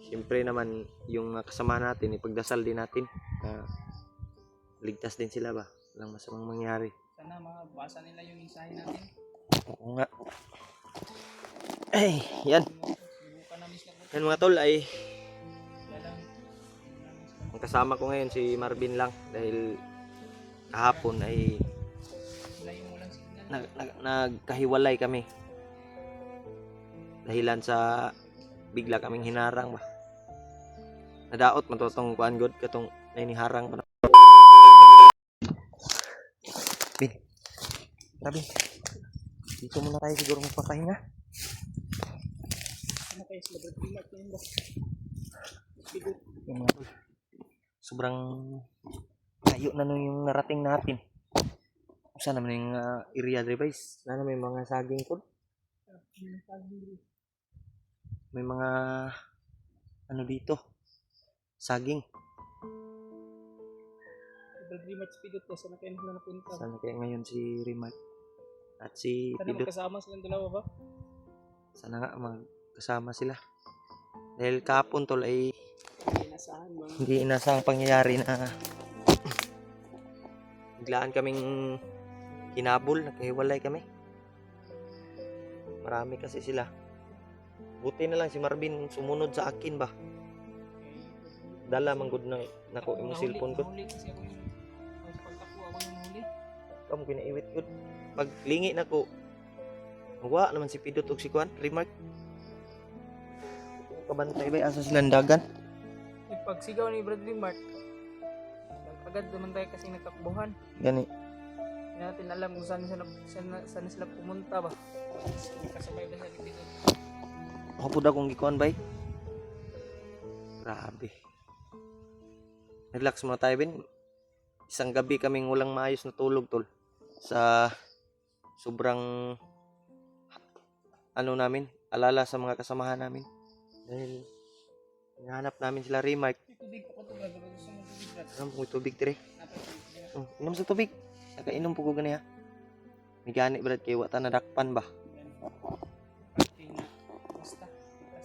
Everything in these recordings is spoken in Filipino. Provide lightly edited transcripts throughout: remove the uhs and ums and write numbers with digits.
Siyempre naman yung kasama natin, ipagdasal din natin na ligtas din sila ba, walang masamang mangyari. Sana mabasa nila yung mensahe natin. Oo nga. Ay, yan. Subukan namin sila. Yan mga tol, ay Kaya lang, ang kasama ko ngayon si Marvin lang dahil kahapon ay layo mo lang signal. nagkahiwalay kami dahilan sa bigla kaming hinarang ba. Nadaot matutong kuan god katong niniharang pa. Bin. Sabi. Dito muna tayo siguro magpapahinga. Ano kayo sila Brad Remark yun ba? Yung mga tol. Sobrang layo na nun yung narating natin. Saan naman yung area device? Sana may mga saging tol. May mga ano dito? Saging. Brad Remark Pidot ko. Sana kayo na napunta. Sana kaya ngayon si Rimark at si Sana Pidot. magkasama silang dalawa ba? Sana nga magkasama sila. Dahil kahapon tol ay Hindi inasahan ba? hindi inasang pangyayari na biglaan kaming hinabol, nagkahiwalay kami. Marami kasi sila. Buti na lang si Marvin sumunod sa akin ba. Dala man gud na nako imong cellphone ko. Nahuli kasi ako yung pagkakuha ako yung nahuli. Kam kinaiwit gud. Pag lingi nako. Wa naman si Pidot ug si Kuan, Remark. Kabantay ba asa sila dagan? Pagsigaw ni Brad Remark, agad naman tayo kasi nagtakbuhan. Gani. Hindi natin alam kung saan sila pumunta ba. Kasabay ba sa dito? Ako po daw kung gikuan bay. Grabe. Relax muna tayo bin. Isang gabi kaming walang maayos na tulog tol. Sa sobrang ano namin, alala sa mga kasamahan namin. Dahil hinahanap namin sila Remark. Tubig ko to brad. Gusto mo tubig brad? Inom po tubig dire. Inom sa tubig. Nakainom po ko gani ha. May gani brad kay wata nadakpan ba. Basta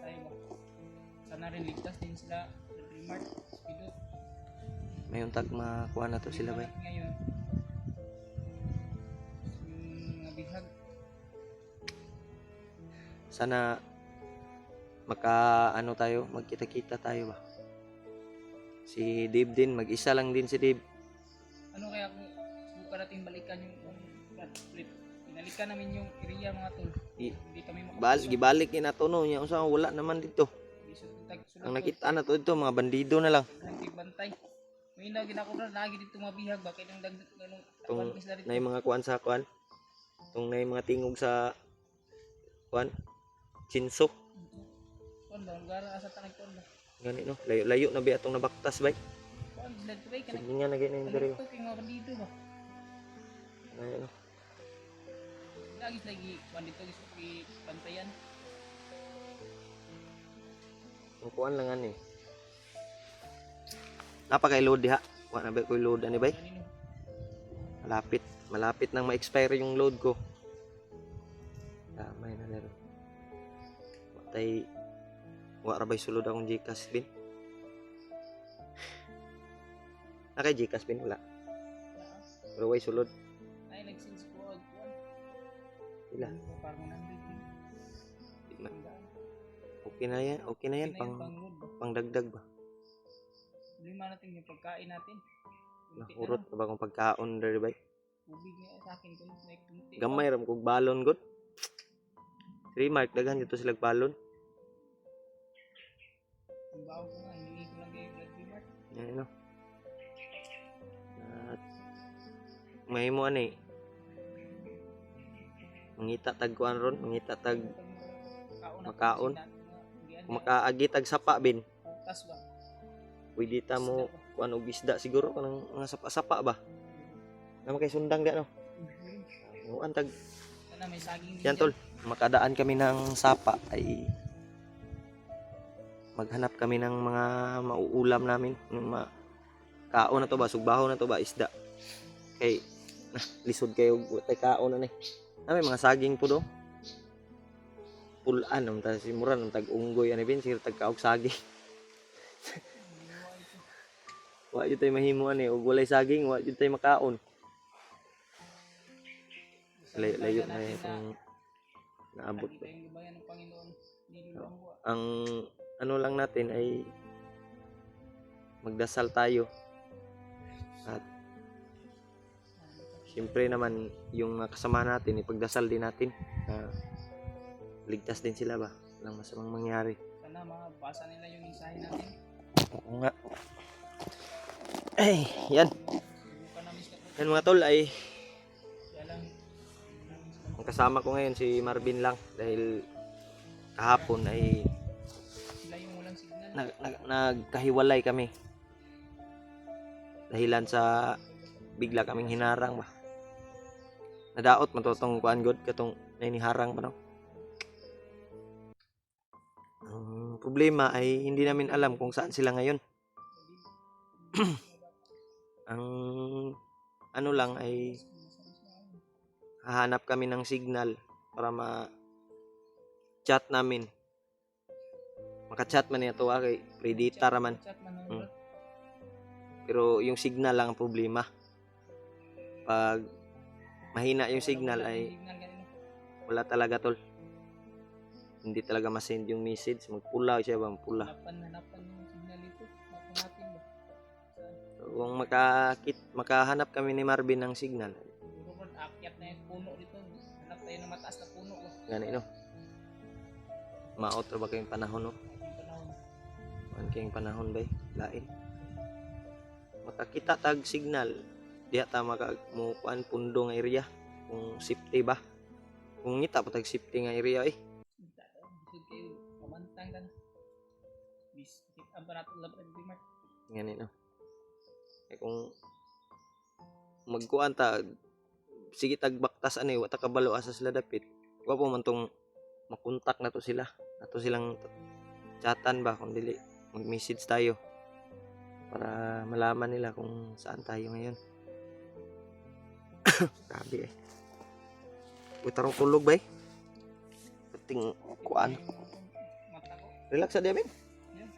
tayo ba? Sana rin ligtas din sila Brad Remark, Pidot. May untag makuha na to sila bay. Ngayon, yung nabihag. Sana maka ano tayo, magkita-kita tayo ba. Si Dave din, mag-isa lang din si Dave. Ano kaya kung subukan natin balikan yung Brad Flip? Binalikan namin yung area mga tol. Hindi kami Gibalik ni nato no, nya usa wala naman dito. Ang nakita na to dito mga bandido na lang. Bantay. May ginako na lagi dito mabihag ba kay nang ganung Tung nay mga kuan sa kuan. Tung nay mga tingog sa kuan. Chinso. Kuan ba gara asa tanay kuan ba? Gani no, layo na ba atong nabaktas bay. Kuan blood tray kana. Sige nga na gani diri. Ito kay mga bandido ba? Ay no. Lagi kuan dito gusto ki bantayan. Ang kuan lang ani. Napakay load diha. Wa na ba ko load ani bay? Kanino? Malapit nang ma-expire yung load ko. May na laro. Watay wa ra bay sulod akong GCash bin. Nakay GCash bin wala. Pero way sulod. Ay nag-sense ko og kuan. Ila. Parang nandito. Okay na yan pang dagdag ba. Lima natin yung pagkain natin. Nahurot na ba kung pagkaon diri bay? Tubig nga sa akin kung may kunti. Gamay ram kog balon gud. Remark daghan dito sila balon. Ang bawo ko nga, hindi ko lang kay Brad Remark. Yan no. At may mo ani. Mangita tag kuan ron, mangita tag makaon. Kung makaagi tag sapa bin. Tas ba? Pwede ta mo kuan og isda siguro kanang mga sapa-sapa ba. Naman kay sundang di ano. Muan tag Sana may saging din. yan tol. Makadaan kami ng sapa ay maghanap kami ng mga mauulam namin, ng kaon na to ba, sugbaho na to ba, isda. Kay lisod kayo tay kaon na ni. May mga saging po do. Pulaan ang ta simuran ang tag unggoy ani bin sir tag kaog saging. Ginawa ito. Wa jud tay mahimuan ug walay saging, wa jud tay makaon. Layo na natin itong naabot nakita ba. yung gabayan ng Panginoon. Nilulong ko. Ang ano lang natin ay magdasal tayo at siyempre naman yung mga kasama natin ipagdasal din natin na ligtas din sila ba ng masamang mangyari. Sana mabasa nila yung mensahe natin. Oo nga. Ay, yan. Subukan namin sila. Yan mga tol ay Kaya lang, hindi namin sila ang kasama ko ngayon si Marvin lang dahil kahapon ay sila yung walang signal. nagkahiwalay kami. Dahilan sa bigla kaming hinarang ba. Nadaot matutong kuan god katong niniharang pa no. Ang problema ay hindi namin alam kung saan sila ngayon. Ang ano lang ay hahanap kami ng signal para ma-chat namin. Maka-chat man niya to kay predator raman. Chat man Hmm. ng Pero yung signal lang ang problema. Pag mahina yung signal ay wala talaga tol. Hindi talaga ma-send yung message. Magpula siya ba? Magpula. hanapan yung signal ito. Hanapan natin ba? Kung makahanap kami ni Marvin ng signal, Siguro bro, akyat na yung puno dito. Hanap tayo ng mataas na puno. Ba? gani no. Maot ra ba kayong panahon no? Yung panahon. Man kayong panahon ba? Lain. Makakita tag signal. Diya ta makamukuan pundo nga area. Kung safety ba? Kung ngita pa tag safety nga area eh. Bisod kayo, kamantang ka na. Bisip ang parato laban ng Bimart. Gani no. Eh kung magkuan ta sige tag baktas ani wa ta kabalo asa sila dapit. Wa po man tong makontak na to sila. Ato silang chatan ba kung dili mag-message tayo para malaman nila kung saan tayo ngayon. Grabe eh. Uy, tarong tulog ba eh? Pating kuan. Mata ko. Relax sa diamin. Yeah.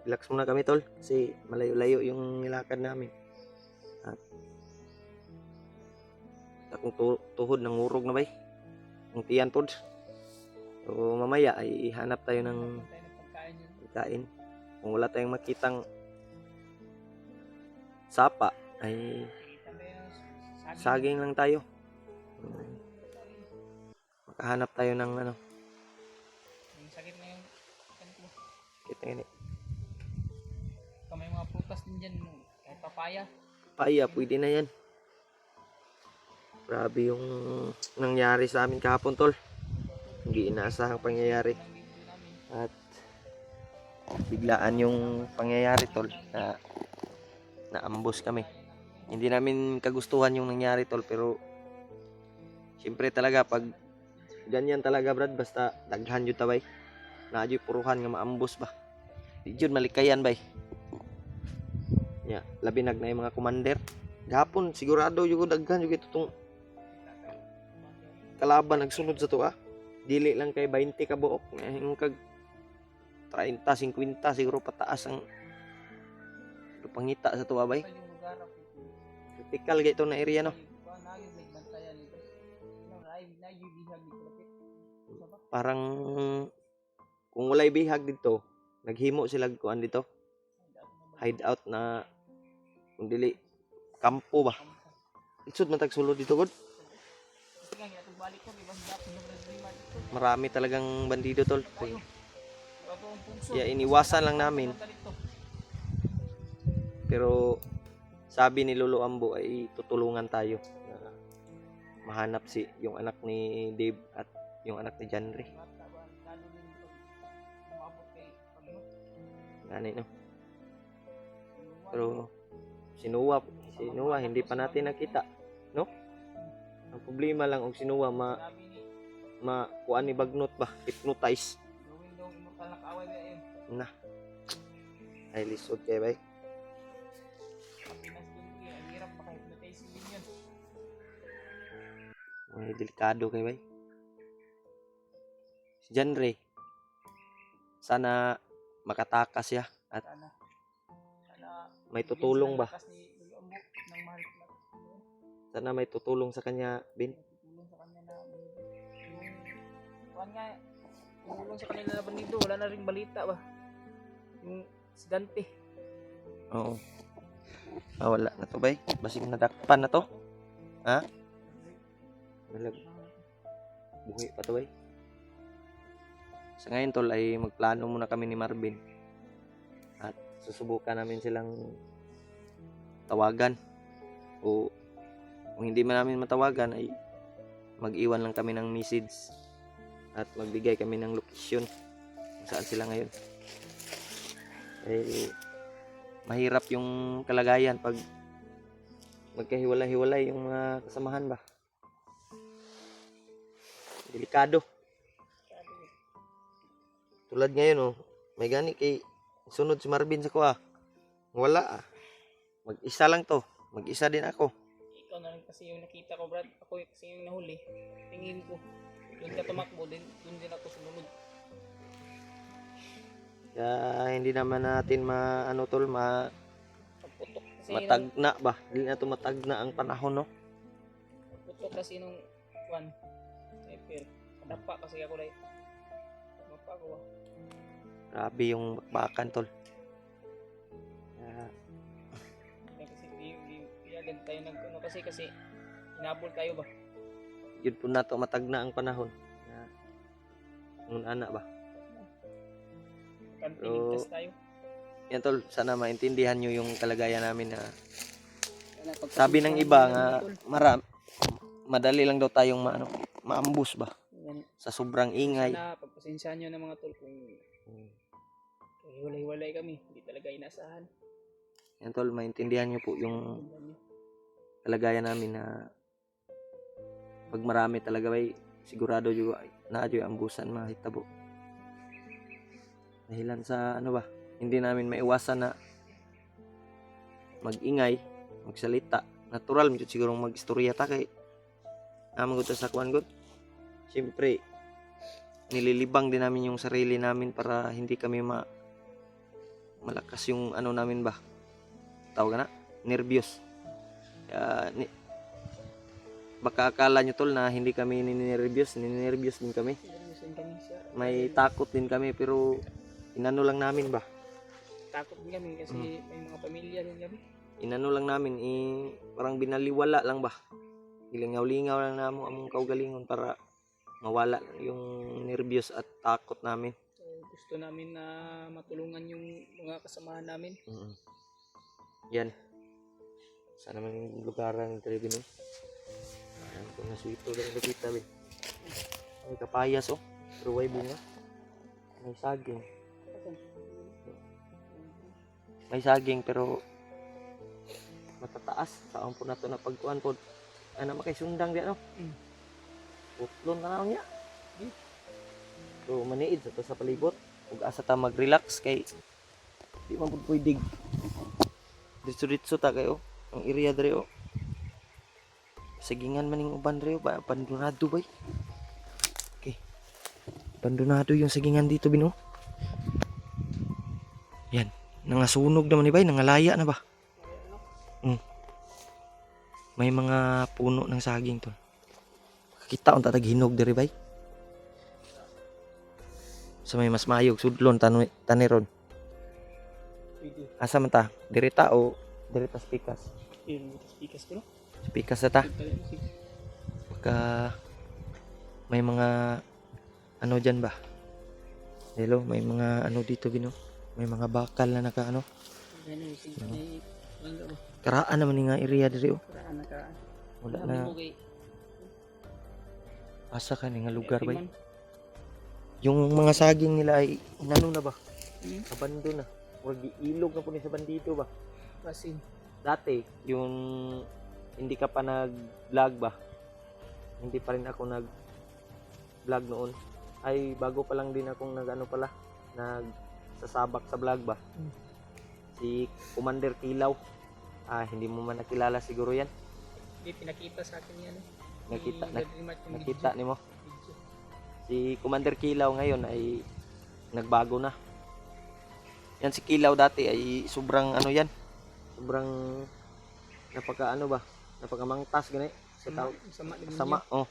Relax muna kami tol kasi malayo-layo yung nilakad namin. At akong tuhod nang urog na ba eh. Ang tiyan pod. So mamaya ay hanap tayo ng Tayo ng pagkain yun. pagkain. Kung wala tayong makitang sapa ay Kita ba yung saging? saging lang tayo. Makahanap tayo ng ano. Yung sakit na yung kan ko. Kita ini. May mga prutas din dyan. Kahit papaya. Paya, pwede na yan. Grabe yung nangyari sa amin kahapon tol. Hindi inaasahang pangyayari. Nandito namin. At biglaan yung pangyayari tol na naambos kami. Hindi namin kagustuhan yung nangyari tol pero siyempre talaga pag ganyan talaga brad basta daghan jud tabay. Naadyo puruhan nga maambos ba. Di jud malikayan bay. Ya, labi na yung mga commander. Gapon sigurado jud ko daghan jud itong kalaban nagsunod sa tuwa. Dili lang kay 20 ka buok, yung kag 30, 50 siguro pataas ang pangita sa tuwa bay. Ito yung lugar. Typical gito na area no. Naging may bantayan nito. Nagbihag dito. Parang kung walay bihag dito, naghimo sila kuan dito. Hideout na kung dili kampo ba. Itsud man tag sulod dito god. Kasi nga, itong balik ko, ibang dapat yung Brazil dito. Marami talagang bandido tol. Bago ang pungso. Ya iniwasan lang namin. Pero sabi ni Lolo Ambo ay tutulungan tayo na mahanap si yung anak ni Dave at yung anak ni Janre. Ganun no. Pero sinuwa hindi pa natin nakita, no? Ang problema lang og sinuwa kuan ni bagnot ba, hypnotize. Gawin daw immortal na kaaway ba yun? Na. Ay lisod kay bay. Pinas din yun. Ang hirap maka-hypnotize din yun. Ay delikado kay bay. Si Janre sana makatakas siya at Sana. Sana. may tutulong ba? Lakas ni Lolo Ambo ng mahal na. Sana may tutulong sa kanya, Bin. Tutulong sa kanya na yung kuhan nga, tumulong sa kanila na bandido, wala na ring balita ba? Yung si Dante. Oo. Wala na to, bay. Basig nadakpan na to. Ha? Buhay pa to, bay. Sa ngayon, tol, ay magplano muna kami ni Marvin. At susubukan namin silang tawagan. O kung hindi man namin matawagan, ay mag-iwan lang kami ng message. At magbigay kami ng location kung saan sila ngayon. Eh, mahirap yung kalagayan pag magkahiwalay-hiwalay yung mga kasamahan ba. Delikado. Tulad ngayon, may gani kay sunod si Marvin sa kuha. Wala. Mag-isa lang to. Mag-isa din ako. Ikaw na lang kasi yung nakita ko, Brad. Ako kasi yung nahuli. Tingin ko. Doon ka tumakbo, doon din ako sumunod. Kaya hindi naman natin Pagputok kasi matagna ba? Hindi na to matagna ang panahon, no? pagputok kasi nung one. Sniper. Nadapa kasi ako dahil. Nadapa ako ba? Grabe yung bakbakan, tol. Kaya, Kaya kasi agad tayo kasi hinabol tayo ba? yun po na to matagna ang panahon. Kaya, ngun ana ba? Kantinigtas tayo. Yan, tol, sana maintindihan nyo yung kalagayan namin na Wala, sabi ng iba nga madali lang daw tayong maambus ba sa sobrang ingay. Sana pagpasensyahan nyo ng mga tol kung hiwalay-hiwalay kami. Hindi talaga inasahan. Yan, tol, maintindihan nyo po yung kalagayan namin na pag marami talaga bay sigurado juga na adyo ambusan mga hitabo. Dahilan sa hindi namin maiwasan na mag-ingay, magsalita. Natural medyo siguro mag-istorya ta kay naman gud sa kuan gud. Siyempre nililibang din namin yung sarili namin para hindi kami malakas yung namin ba. Tawag na, nervyos. Kaya baka akala nyo, tol, na hindi kami ninervyos din kami. Seryosin kami siya. May takot din kami pero inano lang namin ba. Takot din kami kasi may mga pamilya din kami. Inano lang namin, parang binaliwala lang ba. Ilingaw-lingaw lang namo among kaugalingon para mawala yung nervyos at takot namin. So, gusto namin na matulungan yung mga kasamahan namin. Yan. Sana man yung lugaran ng television. Ayan ko na sweeto lang nakita ba. May kapayas pero way bunga. May saging. May saging pero matataas. Saan po na ito na pagkuhan po. Ano makay sundang di Utlon na niya. So maniid sa palibot. Ug asa ta mag-relax kay di man pud pwede ditso ta kayo ang area dre sagingan maning uban dre ba abandonado bay. Okay. Abandonado yung sagingan dito bino. Yan, nangasunog naman ni bay, nangalaya na ba? May mga puno ng saging to. Kita unta taghinog diri bay. Sa may mas mayog sudlon taniron. Pwede. Asa man ta? Diri ta o diri ta spikas? Speakers ko no? Spikas na ta. Baka may mga dyan ba? Hello, may mga dito bino. May mga bakal na naka karaan naman nga area diri wala na asa ka ni nga lugar ba? Yung mga saging nila ay inano na ba? Abando na. Wag ilog na po ni sa bandido ba? Basin. Dati, yung hindi ka pa nag-vlog ba? Hindi pa rin ako nag-vlog noon. Ay, bago pa lang din akong nagsasabak sa vlog ba? Si Commander Kilaw. Hindi mo man nakilala siguro yan. Hindi, pinakita sa akin yan. Nakita ni mo. Si Commander Kilaw ngayon ay nagbago na. Yan si Kilaw dati ay sobrang ano yan. Sobrang napaka ano ba? Napakamangtas gani. Sa tao. Sama din Sama, oh.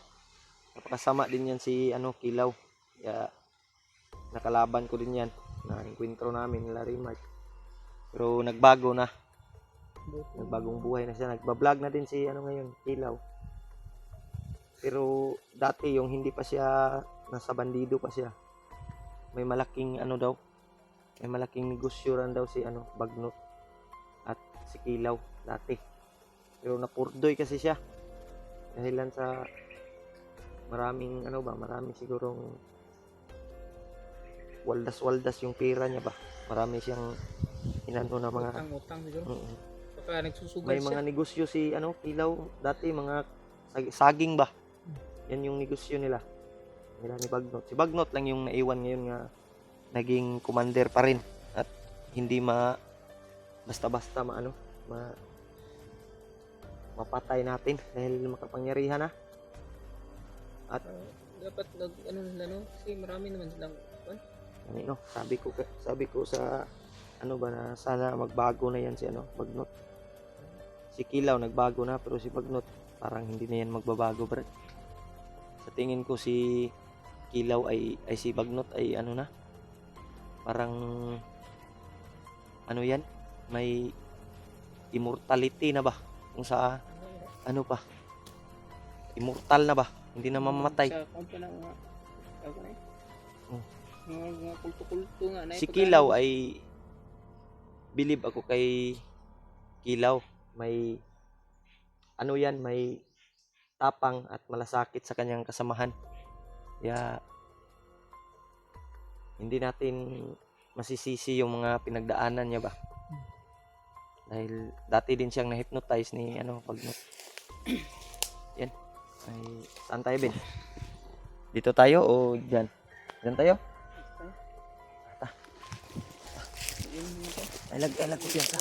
Napakasama din yan si ano Kilaw. Kaya nakalaban ko din yan. Na-encuentro namin nila Rimark. Pero nagbago na. Nagbagong buhay na siya. Nagba-vlog na din si ano ngayon, Kilaw. Pero dati yung hindi pa siya nasa bandido pa siya. May malaking ano daw. May malaking negosyo ran daw si ano, Bagnot at si Kilaw dati. Pero napurdoy kasi siya. Dahilan sa maraming ano ba, maraming sigurong waldas-waldas yung pera niya ba. Marami siyang inano na mga utang siguro. Mm. Baka nagsusugal May siya. mga negosyo si ano, Kilaw dati, mga saging ba. Yan yung negosyo nila. Nila ni Bagnot. Si Bagnot lang yung naiwan ngayon nga naging commander pa rin at hindi basta-basta mapatay natin dahil makapangyarihan na. At Dapat ano nila no? Kasi marami naman silang ano, sabi ko sa ano ba na sana magbago na yan si ano, Bagnot. Si Kilaw nagbago na pero si Bagnot parang hindi na yan magbabago, bro. Sa tingin ko si Kilaw ay si Bagnot ay ano na, parang ano yan, may immortality na ba, kung sa ano pa, immortal na ba, hindi na mamamatay. Sa kampo na mga ako na Oh. mga kulto-kulto nga na Si Kilaw ay believe ako kay Kilaw, may ano yan, may tapang at malasakit sa kanyang kasamahan. Kaya hindi natin masisisi yung mga pinagdaanan niya ba. Dahil dati din siyang na-hypnotize ni ano, Bagnot. Yan. Ay, saan tayo, Ben? Dito tayo o dyan? Dyan tayo? Ay, lag ko yan ka.